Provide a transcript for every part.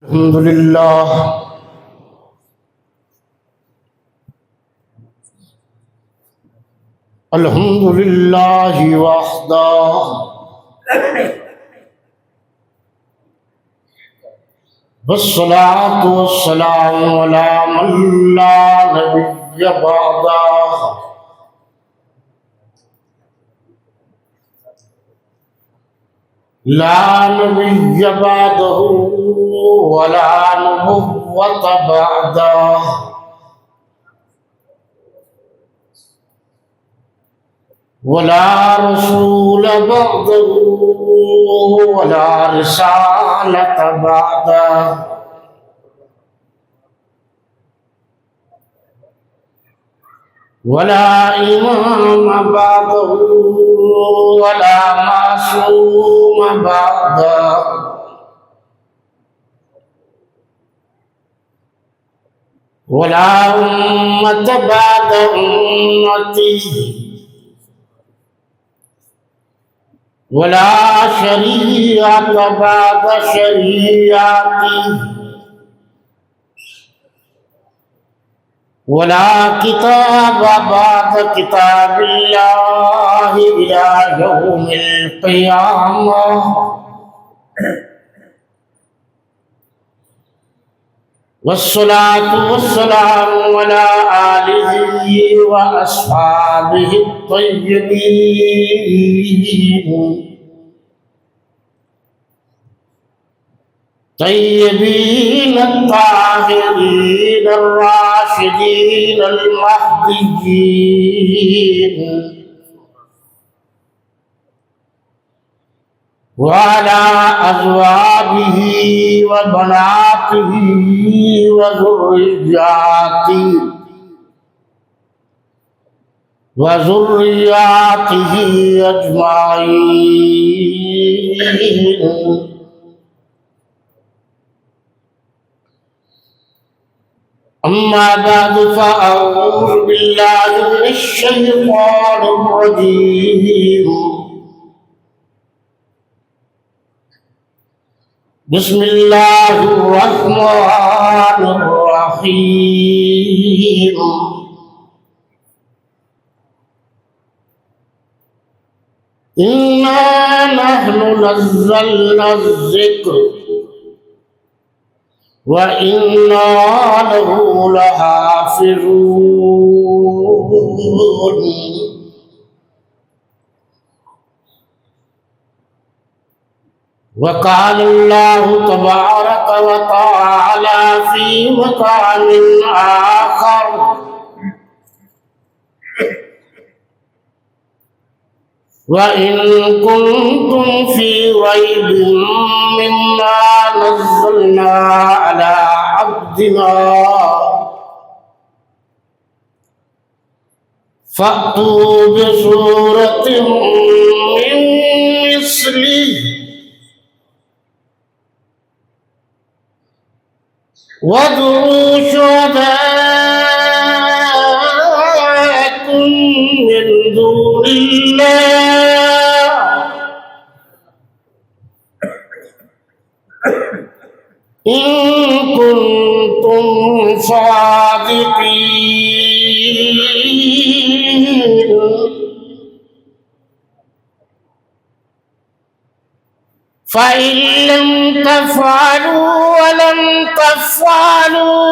الحمد لله الحمد لله وحده والصلاة والسلام على من لا نبي بعده لا نبي بعده ولا نبوة بعده ولا رسول بعده ولا رسالة بعده ولا إمام بعده ولا معصوم بعده ولا أمة بعد أمتي ولا شريعة بعد شريعتي ولا كتاب بعد كتاب الله إلى يوم القيامة والصلاة والسلام على آله وأصحابه الطيبين الطاهرين الراشدين المهديين وعلى أزواجه وبناته وذرياته أجمعين. أما بعد فأعوذ بالله من الشيطان الرجيم. بسم الله الرحمن الرحيم. إنا نحن نزلنا الذكر وإنا له لحافظون. وقال الله تبارك وتعالى في مقام آخر: وإن كنتم في ريب مما نزلنا على عبدنا فأتوا بسورة من مثله وادعوا شهداءكم من دون الله إن كنتم صادقين. فإن لم تفعلوا ولم تفعلوا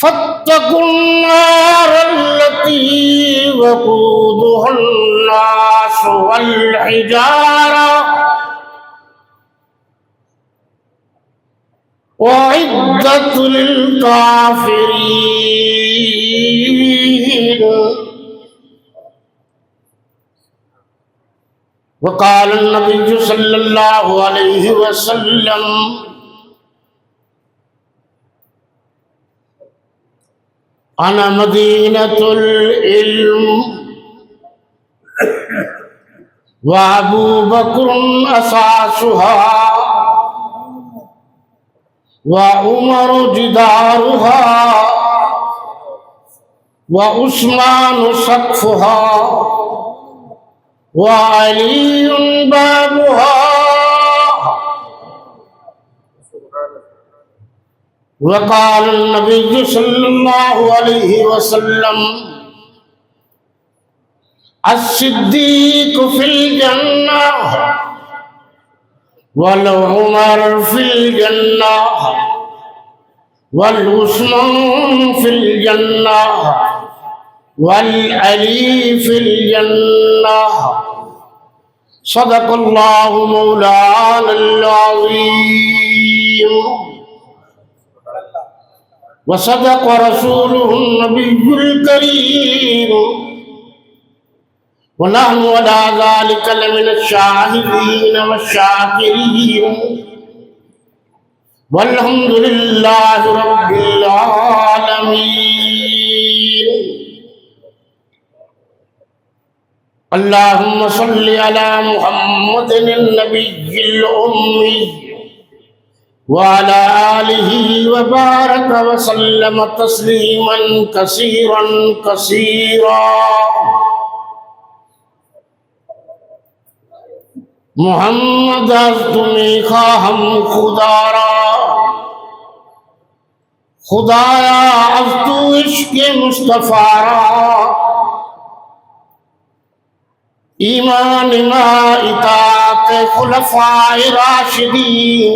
فاتقوا النار التي وقودها الناس والحجارة أعدت للكافرين. وقال النبي صلى الله عليه وسلم: أنا مدينة العلم وأبو بكر أساسها وعمر جدارها وعثمان سقفها وعلي بابها وقال النبي صلى الله عليه وسلم الصديق في الجنة والعمر في الجنة والعثمان في الجنة والعلي في الجنة صدق الله مولانا العظيم وصدق رسوله النبي الكريم ونحن على ذلك لمن الشاهدين والشاكرين والحمد لله رب العالمين. اللهم صل على محمد النبي الأمي وعلى آله وبارك وسلم تسليما كثيرا كثيرا. محمد از تمہیں خواہم خدا را، خدایا از تو عشق مصطفیٰ را، ایمان ما اطاعت خلفاء راشدین،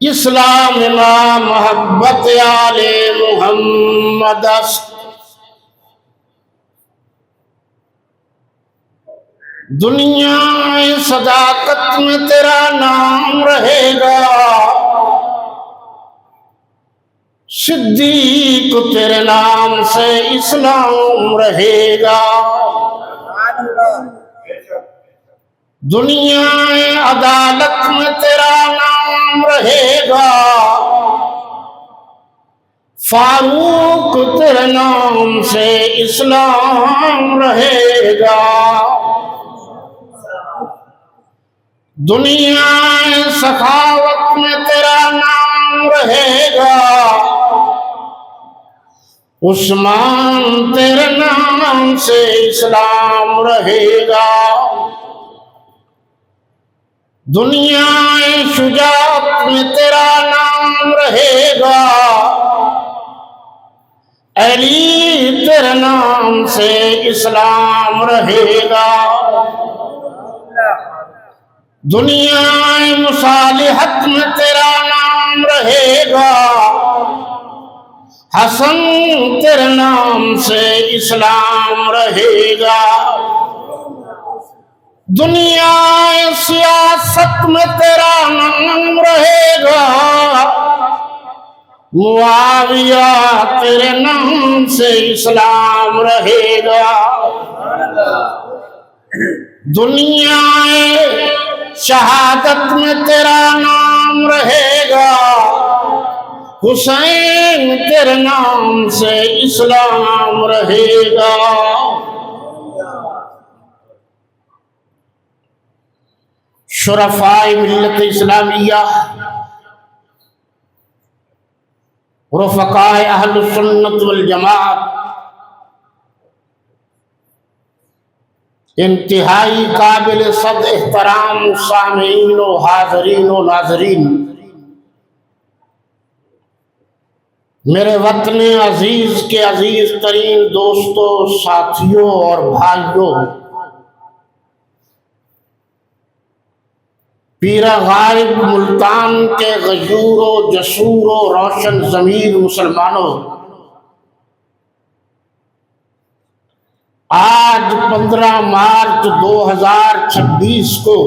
اسلام ما محبت آل محمد است. دنیا صداقت میں تیرا نام رہے گا، صدیق تیرے نام سے اسلام رہے گا. دنیا عدالت میں تیرا نام رہے گا، فاروق تیرے نام سے اسلام رہے گا. دنیا سخاوت میں تیرا نام رہے گا، عثمان تیرے نام سے اسلام رہے گا. دنیا شجاعت میں تیرا نام رہے گا، علی تیرے نام سے اسلام رہے گا. دنیا مصالحت میں تیرا نام رہے گا، حسن تیرے نام سے اسلام رہے گا. دنیا سیاست میں تیرا نام رہے گا، معاویہ تیرے نام سے اسلام رہے گا. دنیا شہادت میں تیرا نام رہے گا، حسین تیرے نام سے اسلام رہے گا. شرفاء ملت اسلامیہ، رفقاء اہل سنت والجماعت، انتہائی قابل صد احترام سامعین و حاضرین و ناظرین، میرے وطن عزیز کے عزیز ترین دوستوں، ساتھیوں اور بھائیوں، پیرا غائب ملتان کے غیور و جسور و روشن ضمیر مسلمانوں، آج 15 مارچ 2026 کو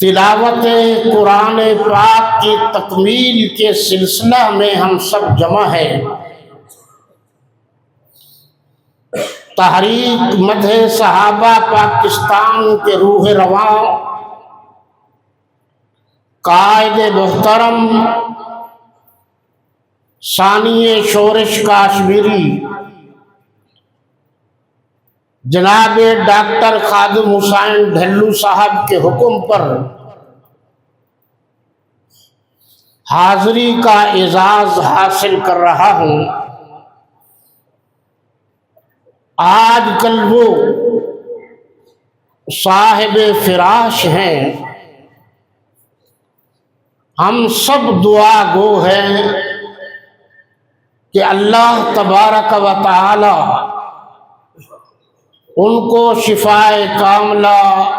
تلاوت قرآن پاک کی تکمیل کے سلسلہ میں ہم سب جمع ہیں. تحریک مدح صحابہ پاکستان کے روح رواں قائد محترم ثانی شورش کاشمیری جناب ڈاکٹر خادم حسین ڈھلو صاحب کے حکم پر حاضری کا اعزاز حاصل کر رہا ہوں. آج کل وہ صاحب فراش ہیں، ہم سب دعا گو ہیں کہ اللہ تبارک و تعالی ان کو شفائے کاملہ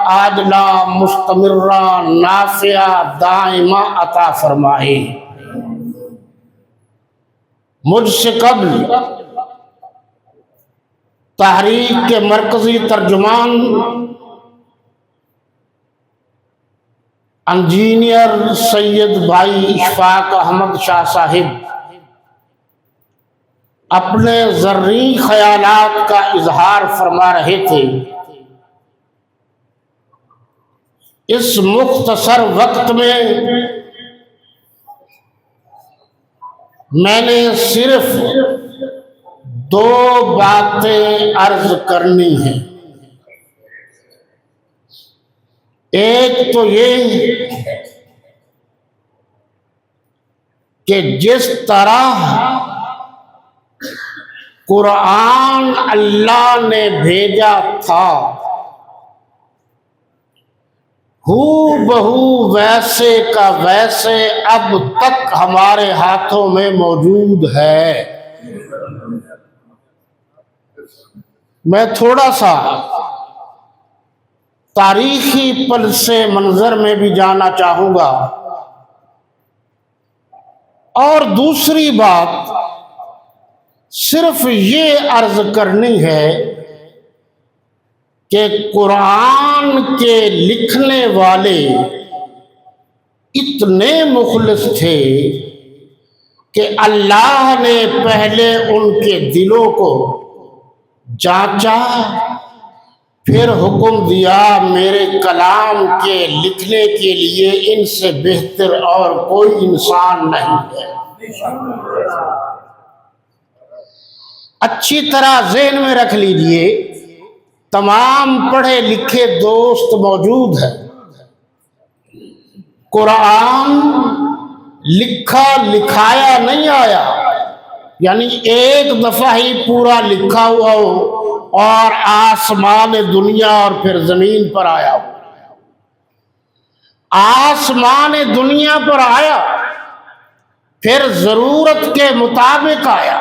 عاجلہ مستمرہ نافعہ دائمہ عطا فرمائے۔ مجھ سے قبل تحریک کے مرکزی ترجمان انجینئر سید بھائی اشفاق احمد شاہ صاحب اپنے زرعی خیالات کا اظہار فرما رہے تھے۔ اس مختصر وقت میں میں نے صرف دو باتیں عرض کرنی ہیں۔ ایک تو یہ کہ جس طرح قرآن اللہ نے بھیجا تھا ہو بہو ویسے کا ویسے اب تک ہمارے ہاتھوں میں موجود ہے۔ میں تھوڑا سا تاریخی پلس منظر میں بھی جانا چاہوں گا، اور دوسری بات صرف یہ عرض کرنی ہے کہ قرآن کے لکھنے والے اتنے مخلص تھے کہ اللہ نے پہلے ان کے دلوں کو جانچا، پھر حکم دیا میرے کلام کے لکھنے کے لیے ان سے بہتر اور کوئی انسان نہیں ہے۔ اچھی طرح ذہن میں رکھ لیجئے، تمام پڑھے لکھے دوست موجود ہیں۔ قرآن لکھا لکھایا نہیں آیا، یعنی ایک دفعہ ہی پورا لکھا ہوا ہو اور آسمان دنیا اور پھر زمین پر آیا ہو۔ آسمان دنیا پر آیا، پھر ضرورت کے مطابق آیا۔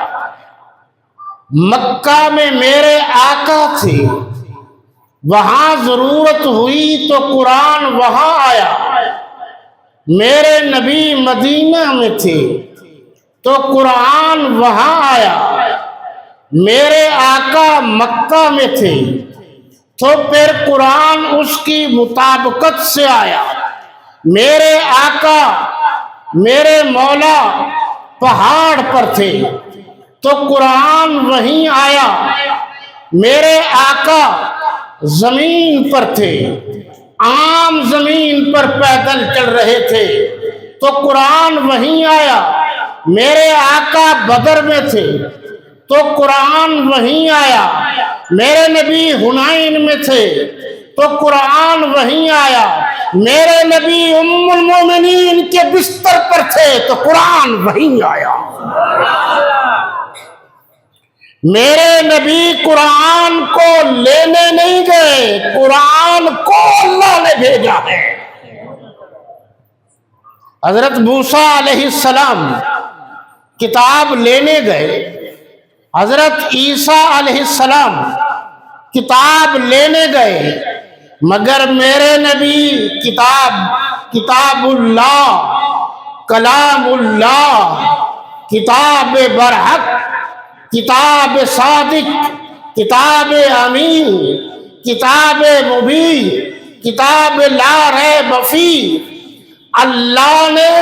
مکہ میں میرے آقا تھے، وہاں ضرورت ہوئی تو قرآن وہاں آیا۔ میرے نبی مدینہ میں تھے تو قرآن وہاں آیا۔ میرے آقا مکہ میں تھے تو پھر قرآن اس کی مطابقت سے آیا۔ میرے آقا میرے مولا پہاڑ پر تھے تو قرآن وہیں آیا۔ میرے آقا زمین پر تھے، عام زمین پر پیدل چل رہے تھے تو قرآن وہیں آیا۔ میرے آقا بدر میں تھے تو قرآن وہیں آیا۔ میرے نبی حنین میں تھے تو قرآن وہیں آیا۔ میرے نبی ام المومنین کے بستر پر تھے تو قرآن وہیں آیا۔ میرے نبی قرآن کو لینے نہیں گئے، قرآن کو اللہ نے بھیجا ہے۔ حضرت موسیٰ علیہ السلام کتاب لینے گئے، حضرت عیسیٰ علیہ السلام کتاب لینے گئے، مگر میرے نبی کتاب اللہ، کلام اللہ، کتاب برحق، کتاب صادق، کتاب امین، کتاب مبین، کتاب لا ریب فیہ، اللہ نے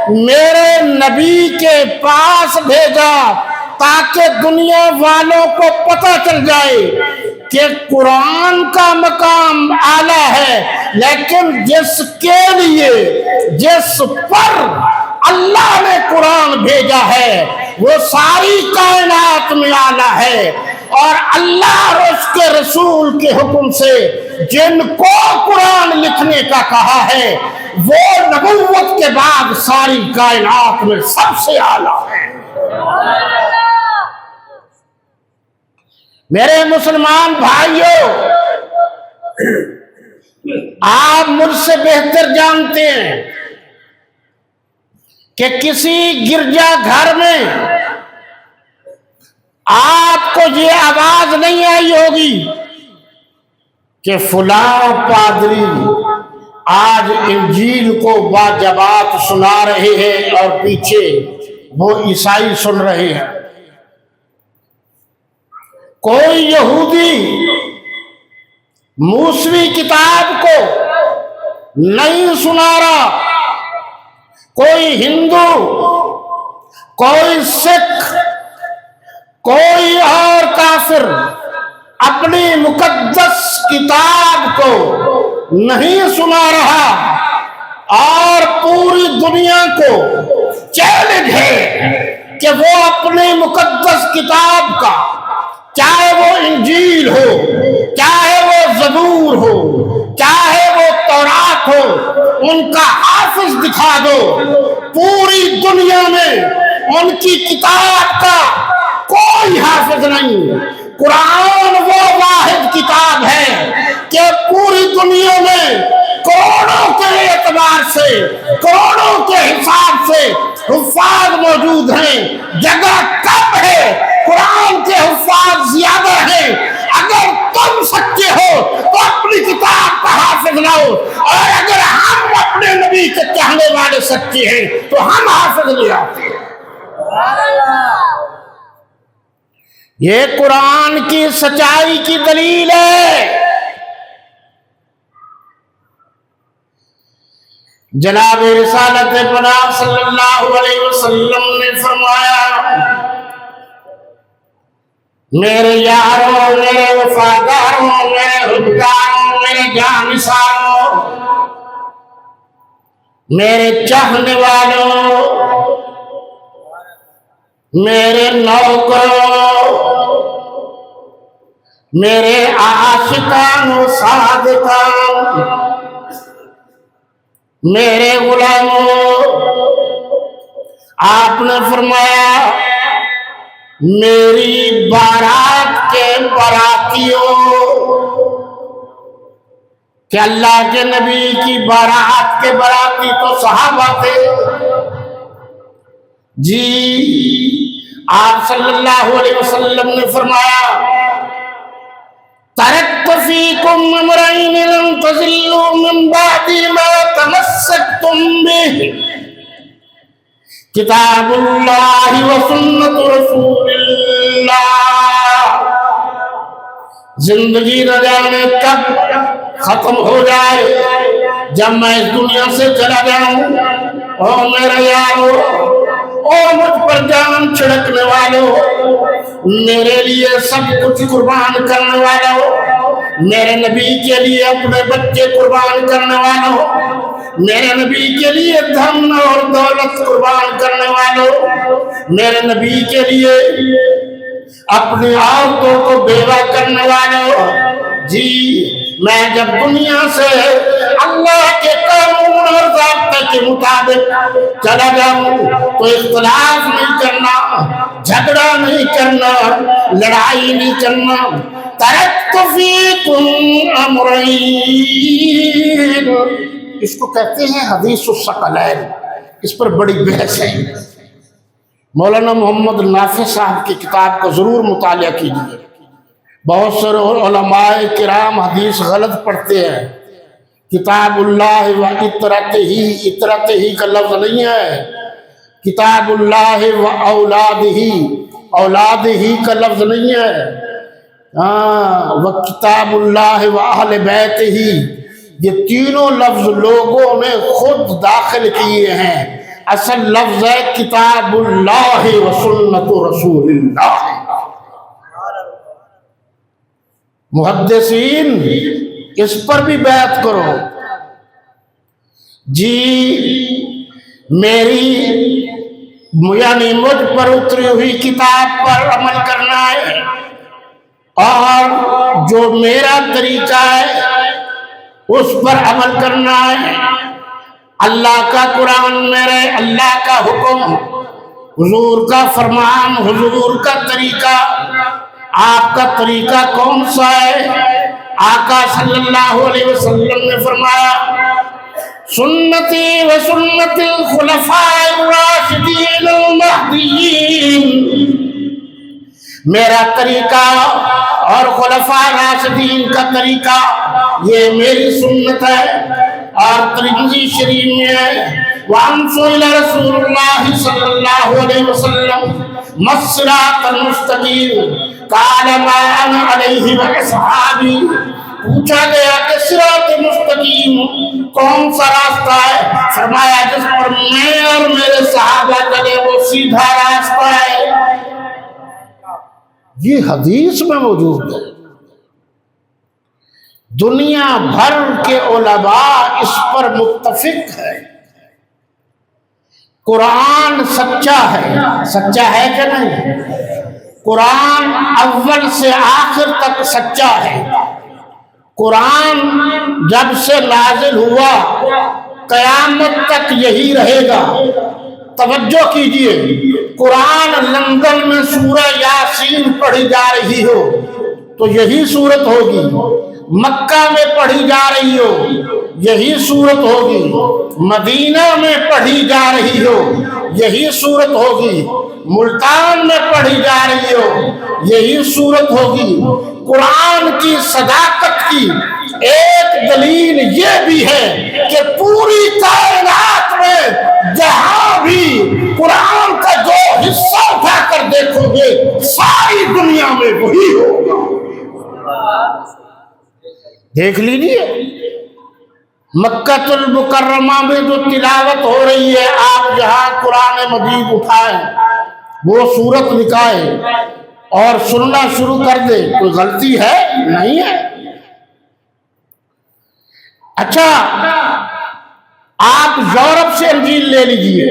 میرے نبی کے پاس بھیجا تاکہ دنیا والوں کو پتہ چل جائے کہ قرآن کا مقام اعلیٰ ہے، لیکن جس کے لیے جس پر اللہ نے قرآن بھیجا ہے وہ ساری کائنات میں اعلیٰ ہے، اور اللہ اور اس کے رسول کے حکم سے جن کو قرآن لکھنے کا کہا ہے وہ نبوت کے بعد ساری کائنات میں سب سے اعلیٰ ہے۔ میرے مسلمان بھائیوں، آپ مجھ سے بہتر جانتے ہیں کہ کسی گرجا گھر میں آپ کو یہ آواز نہیں آئی ہوگی کہ فلاں پادری آج انجیل کو باجبات سنا رہے ہیں اور پیچھے وہ عیسائی سن رہے ہیں. کوئی یہودی موسوی کتاب کو نہیں سنا رہا، کوئی ہندو، کوئی سکھ، کوئی اور کافر اپنی مقدس کتاب کو نہیں سنا رہا، اور پوری دنیا کو چیلنج ہے کہ وہ اپنی مقدس کتاب کا، چاہے وہ انجیل ہو، چاہے وہ زبور ہو، چاہے وہ تورات ہو، ان کا حافظ دکھا دو. پوری دنیا میں ان کی کتاب کا کوئی حافظ نہیں. قرآن وہ واحد کتاب ہے کہ پوری دنیا میں کروڑوں کے اعتبار سے، کروڑوں کے حساب سے حفاظ موجود ہیں. جگہ کم ہے، قرآن کے حفاظ زیادہ ہیں. اگر تم سچے ہو تو اپنی کتاب کا حافظ لاؤ، اور اگر ہم اپنے نبی کے چاہنے والے سچے ہیں تو ہم حافظ لے آتے ہیں. یہ قرآن کی سچائی کی دلیل ہے. جناب رسالت پناہ صلی اللہ علیہ وسلم نے فرمایا، میرے یاروں، میرے وفاداروں، میرے حبداروں، میرے جانثاروں، میرے چاہنے والوں، میرے نوکروں، میرے عاشقان و صادقان، میرے غلاموں، آپ نے فرمایا میری بارات کے براتیوں، کہ اللہ کے نبی کی بارات کے براتی تو صحابہ تھے. جی آپ صلی اللہ علیہ وسلم نے فرمایا، ترکت فیکم امرین لن تضلوا من بعد ما تمسکتم بہ، کتاب اللہ و سنت رسول اللہ. زندگی نہ جانے کب ختم ہو جائے، جب میں اس دنیا سے چلا جاؤں. او میرے یارو، او مجھ پر جان چھڑکنے والوں، میرے لیے سب کچھ قربان کرنے والوں، میرے نبی کے لیے اپنے بچے قربان کرنے والوں، میرے نبی کے لیے دھن اور دولت قربان کرنے والوں، میرے نبی کے لیے اپنی عورتوں کو بیوہ کرنے والوں. جی میں جب دنیا سے اللہ کے قانون اور ضابطے کے مطابق چلا جاؤں تو اختلاف نہیں کرنا، جھگڑا نہیں کرنا، لڑائی نہیں کرنا. ترکت فیکم امرین، اس کو کہتے ہیں حدیث الثقلین. اس پر بڑی بحث ہے. مولانا محمد نافع صاحب کی کتاب کا ضرور مطالعہ کیجیے. بہت سے علماء کرام حدیث غلط پڑھتے ہیں. کتاب اللہ و اطرت ہی کا لفظ نہیں ہے، کتاب اللہ و اولاد ہی کا لفظ نہیں ہے. وہ کتاب اللہ و اہل بیت ہی، یہ تینوں لفظ لوگوں نے خود داخل کیے ہیں. اصل لفظ ہے کتاب اللہ و سنت رسول اللہ. محدثین اس پر بھی بیعت کرو. جی میری یعنی مجھ پر اتری ہوئی کتاب پر عمل کرنا ہے، اور جو میرا طریقہ ہے اس پر عمل کرنا ہے. اللہ کا قرآن میرے اللہ کا حکم، حضور کا فرمان، حضور کا طریقہ. آپ کا طریقہ کون سا ہے؟ آقا صلی اللہ علیہ وسلم نے فرمایا، سنتی و سنت الخلفاء الراشدین المہدیین، میرا طریقہ اور خلفاء راشدین کا طریقہ یہ میری سنت ہے۔ اور ترمذی شریف میں ہے وَعَنْ سُئِلَ رسول اللہ صلی اللہ علیہ وسلم مَا الصِّرَاطُ الْمُسْتَقِيمُ قَالَ مَا أَنَا عَلَيْهِ وَأَصْحَابِي، پوچھا گیا کہ صراط مستقیم کون سا راستہ ہے؟ فرمایا جس پر میں اور میرے صحابہ چلے وہ سیدھا راستہ ہے۔ یہ حدیث میں موجود ہے۔ دنیا بھر کے علماء اس پر متفق ہے۔ قرآن سچا ہے، سچا ہے کہ نہیں؟ قرآن اول سے آخر تک سچا ہے۔ قرآن جب سے نازل ہوا قیامت تک یہی رہے گا۔ توجہ کیجئے، قرآن لندن میں سورہ یاسین پڑھی جا رہی ہو تو یہی صورت ہوگی، مکہ میں پڑھی جا رہی ہو یہی صورت ہوگی، مدینہ میں پڑھی جا رہی ہو یہی صورت ہوگی، ملتان میں پڑھی جا رہی ہو یہی صورت ہوگی۔ قرآن کی صداقت کی ایک دلیل یہ بھی ہے کہ پوری کائنات میں جہاں بھی قرآن کا جو حصہ اٹھا کر دیکھو گے ساری دنیا میں وہی ہوگا۔ دیکھ لیجیے مکہ المکرمہ میں جو تلاوت ہو رہی ہے، آپ جہاں قرآن مجید اٹھائیں وہ سورت نکالیں اور سننا شروع کر دے، کوئی غلطی ہے؟ نہیں ہے۔ اچھا آپ یورپ سے انجیل لے لیجئے،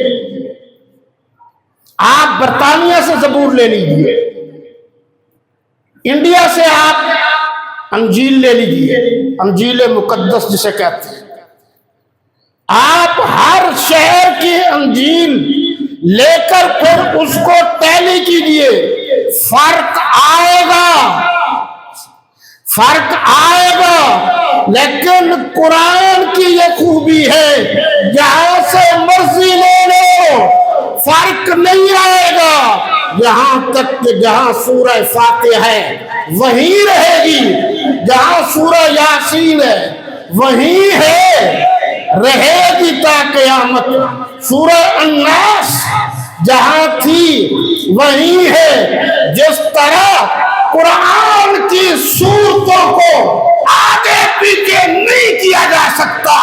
آپ برطانیہ سے زبور لے لیجئے، انڈیا سے آپ انجیل لے لیجئے، انجیل مقدس جسے کہتے ہیں۔ آپ ہر شہر کی انجیل لے کر پھر اس کو ٹیلی کیجئے، فرق آئے گا، فرق آئے گا۔ لیکن قرآن کی یہ خوبی ہے جہاں سے مرضی لے لو فرق نہیں آئے گا، یہاں تک کہ جہاں سورہ فاتحہ ہے وہیں رہے گی، جہاں سورہ یاسین ہے وہیں ہے، رہے گی تا قیامت۔ سورہ الناس جہاں تھی وہیں ہے۔ جس طرح قرآن کی صورتوں کو آگے پیچھے نہیں کیا جا سکتا،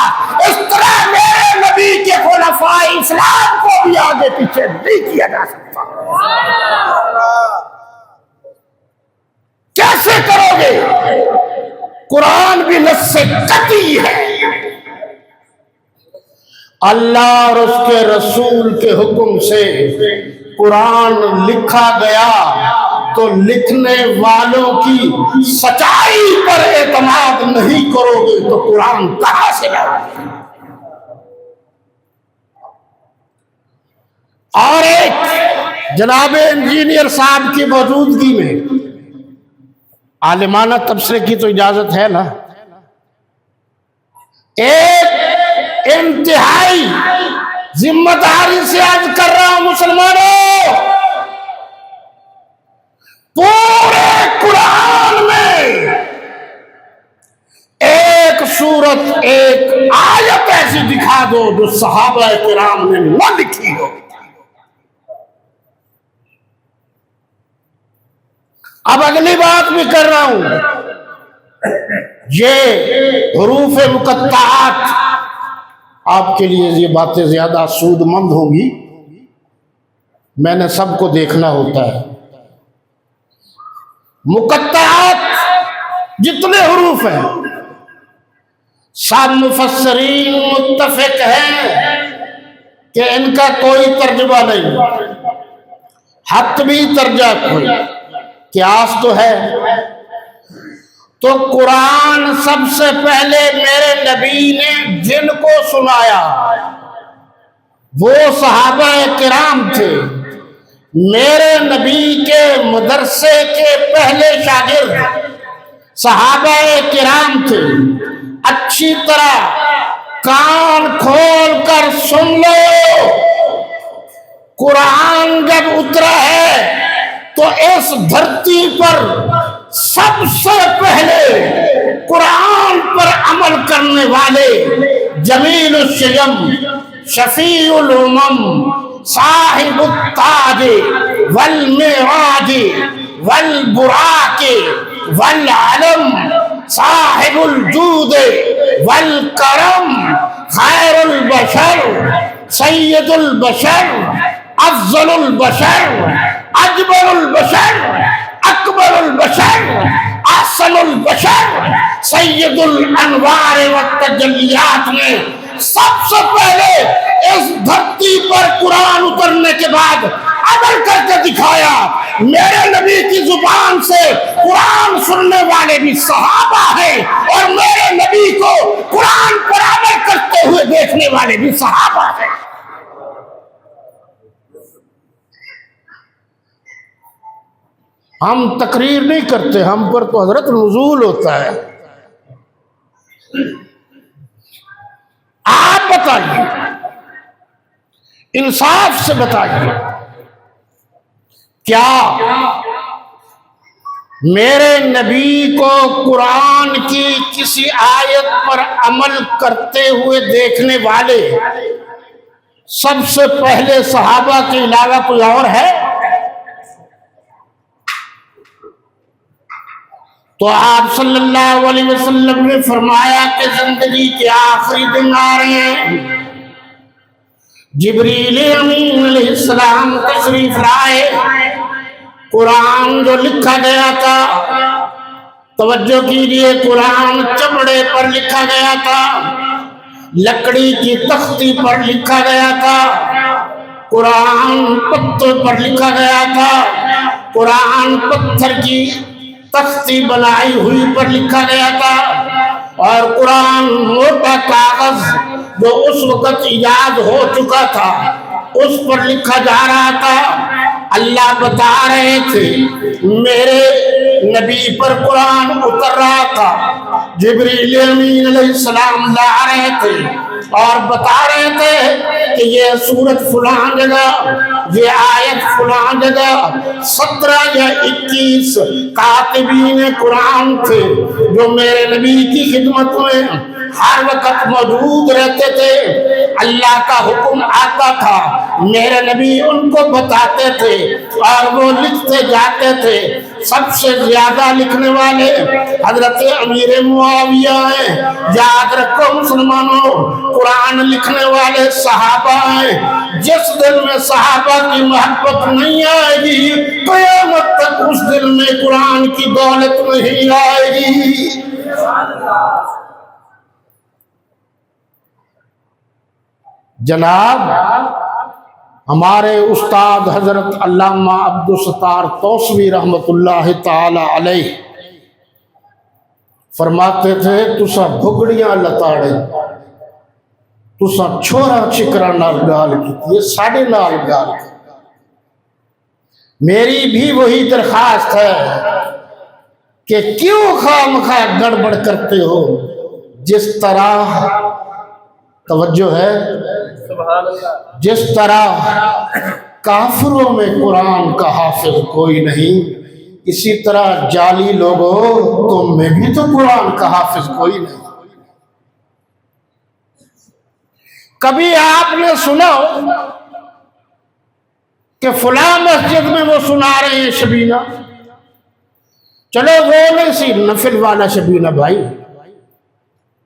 اس طرح میرے نبی کے خلفاء اسلام کو بھی آگے پیچھے نہیں کیا جا سکتا۔ کیسے کرو گے؟ قرآن بھی نص قطعی ہے۔ اللہ اور اس کے رسول کے حکم سے قرآن لکھا گیا تو لکھنے والوں کی سچائی پر اعتماد نہیں کرو گے تو قرآن کہاں سے لاؤ گے؟ اور ایک جناب انجینئر صاحب کی موجودگی میں عالمانہ تبصرے کی تو اجازت ہے نا، ایک انتہائی ذمہ داری سے عرض کر رہا ہوں مسلمانوں، پورے قرآن میں ایک سورت ایک آیت ایسی دکھا دو جو صحابہ کرام نے نہ لکھی ہو۔ اب اگلی بات بھی کر رہا ہوں، یہ حروف مقطعات آپ کے لیے یہ باتیں زیادہ سود مند ہوں گی، میں نے سب کو دیکھنا ہوتا ہے۔ مقطعات جتنے حروف ہیں سب مفسرین متفق ہیں کہ ان کا کوئی ترجمہ نہیں، حتمی ترجمہ کوئی قیاس تو ہے۔ تو قرآن سب سے پہلے میرے نبی نے جن کو سنایا وہ صحابہ کرام تھے، میرے نبی کے مدرسے کے پہلے شاگرد صحابہ کرام تھے، اچھی طرح کان کھول کر سن لو، قرآن جب اترا ہے تو اس دھرتی پر سب سے پہلے قرآن پر عمل کرنے والے جمیل الشجم، شفیع الامم، صاحب التاج والمعراج والبراق والعلم، صاحب الجود والکرم، خیر البشر، سید البشر، افضل البشر، اجبر البشر، اکبر البشر، احسن البشر، سید الانوار والتجلیات نے سب سے پہلے اس دھرتی پر قرآن اترنے کے بعد عمل کر کے دکھایا۔ میرے نبی کی زبان سے قرآن سننے والے بھی صحابہ ہیں، اور میرے نبی کو قرآن پر عمل کرتے ہوئے دیکھنے والے بھی صحابہ ہیں۔ ہم تقریر نہیں کرتے، ہم پر تو حضرت نزول ہوتا ہے۔ آپ بتائیے، انصاف سے بتائیے، کیا میرے نبی کو قرآن کی کسی آیت پر عمل کرتے ہوئے دیکھنے والے سب سے پہلے صحابہ کے علاوہ کوئی اور ہے؟ تو آپ صلی اللہ علیہ وسلم نے فرمایا کہ زندگی کے آخری دن آ رہے ہیں، جبریل امین علیہ السلام تشریف لائے، قرآن جو لکھا گیا تھا، توجہ کیجئے، قرآن چمڑے پر لکھا گیا تھا، لکڑی کی تختی پر لکھا گیا تھا، قرآن پتھر پر لکھا گیا تھا، قرآن پتھر کی تختی بنائی ہوئی پر لکھا گیا تھا، اور قرآن موٹا کاغذ جو اس وقت ایجاد ہو چکا تھا اس پر لکھا جا رہا تھا۔ اللہ بتا رہے تھے میرے نبی پر قرآن اتر رہا تھا، جبریل امین علیہ السلام لا رہے تھے اور بتا رہے تھے کہ یہ سورت فلاں جگہ، یہ آیت فلاں جگہ، 17 یا 21 کاتبین قرآن تھے جو میرے نبی کی خدمت میں ہر وقت موجود رہتے تھے۔ اللہ کا حکم آتا تھا، میرے نبی ان کو بتاتے تھے اور وہ لکھتے جاتے تھے۔ سب سے زیادہ لکھنے والے حضرت امیر معاویہ ہیں۔ یاد رکھو مسلمانوں، قرآن لکھنے والے صحابہ ہیں۔ جس دل میں صحابہ کی محبت نہیں آئے گی، قیامت تک اس دل میں قرآن کی دولت نہیں آئے گی۔ جناب ہمارے استاد حضرت علامہ عبدالستار توسوی رحمت اللہ تعالی علیہ فرماتے تھے، تسا بھگڑیاں لتاڑے، تسا چھوڑا چکرا نال گال کی، یہ ساڑھے نال گال کی۔ میری بھی وہی درخواست ہے کہ کیوں خواہ مخواہ گڑبڑ کرتے ہو؟ جس طرح توجہ ہے، جس طرح کافروں میں قرآن کا حافظ کوئی نہیں، اسی طرح جعلی لوگوں تم میں بھی تو قرآن کا حافظ کوئی نہیں۔ کبھی آپ نے سنا کہ فلاں مسجد میں وہ سنا رہے ہیں شبینہ؟ چلو وہ نہیں سی نفل والا شبینہ بھائی،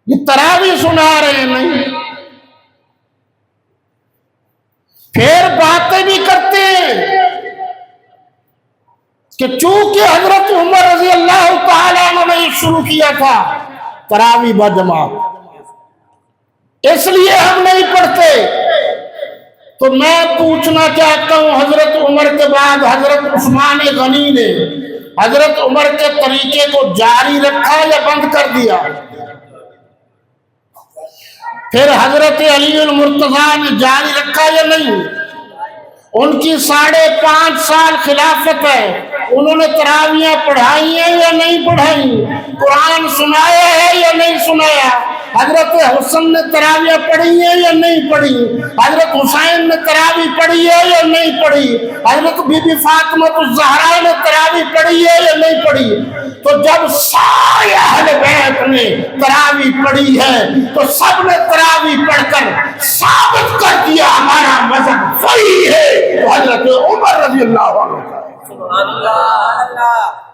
یہ تراویح سنا رہے ہیں نہیں، پھر باتیں بھی کرتے ہیں کہ چونکہ حضرت عمر رضی اللہ تعالیٰ عنہ نے شروع کیا تھا تراویح باجماعت، اس لیے ہم نہیں پڑھتے۔ تو میں پوچھنا چاہتا ہوں، حضرت عمر کے بعد حضرت عثمان غنی نے حضرت عمر کے طریقے کو جاری رکھا یا بند کر دیا؟ پھر حضرت علی المرتضیٰ نے جاری رکھا یا نہیں؟ ان کی 5.5 سال خلافت ہے، انہوں نے تراویحیں پڑھائی ہیں یا نہیں پڑھائی؟ قرآن سنایا ہے یا نہیں سنایا؟ حضرت حسن نے تراویح پڑھی ہے یا نہیں پڑھی؟ حضرت حسین نے تراویح پڑھی ہے یا نہیں پڑھی؟ حضرت بی بی فاطمہ الزہرا نے تراویح پڑھی ہے یا نہیں پڑھی؟ تو جب سارے اہل بیت نے تراویح پڑھی ہے تو سب نے تراویح پڑھ کر ثابت کر دیا ہمارا مذہب وہی ہے تو حضرت عمر رضی اللہ عنہ کا۔ سبحان اللہ۔